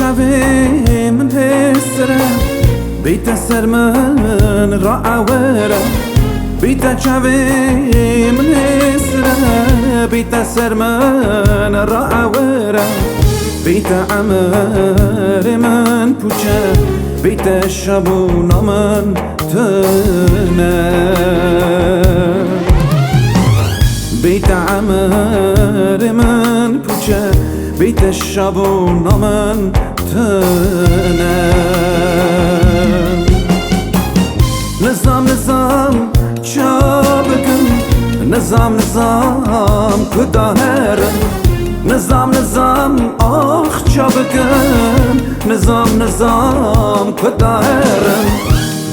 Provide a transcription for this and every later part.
شوی من هسره بیت سر من را عوره بیت شوی من هسره بیت سر من را عوره بیت عمر من پوچه بیت شبون من تنه بیت عمر من پوچه بیت شبون من تنه نظام چا بکن نظام کداهرم نظام آخ چا بکن نظام کداهرم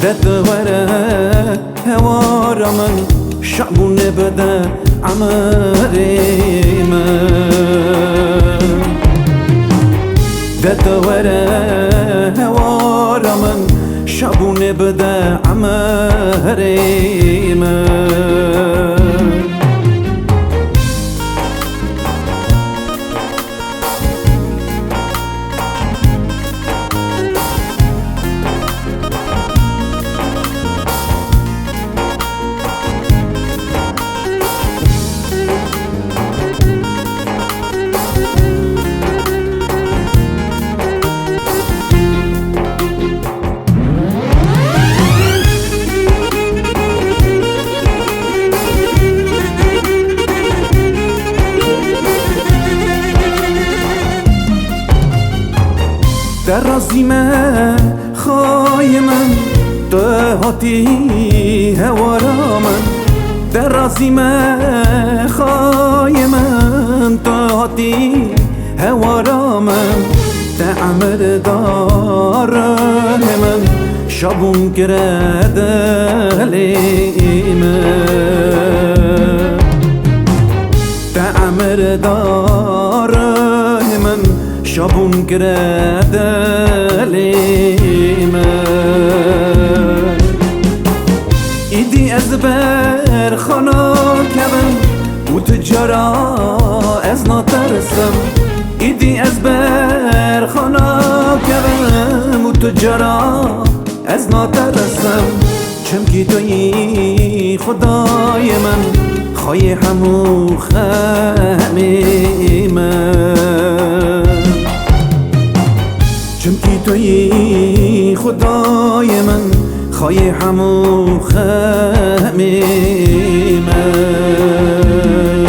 دت وره هوارا من شعبون بده عمري من دت وره هوارا من شعبون بده عمري من در رازیمه خواهی من تو هاتی هوارا من در رازیمه خواهی من تو هاتی هوارا من تعمر داره من شبون کرده لیمه تعمر داره من شبون کرده لیمه ایدی از بر خانا کبم و تجارا از ناترسم ایدی از بر خانا کبم و تجارا از ناترسم چمکی توی خدای من خواهی همو خمی من چمکی توی خدای من خواهی همو خمی من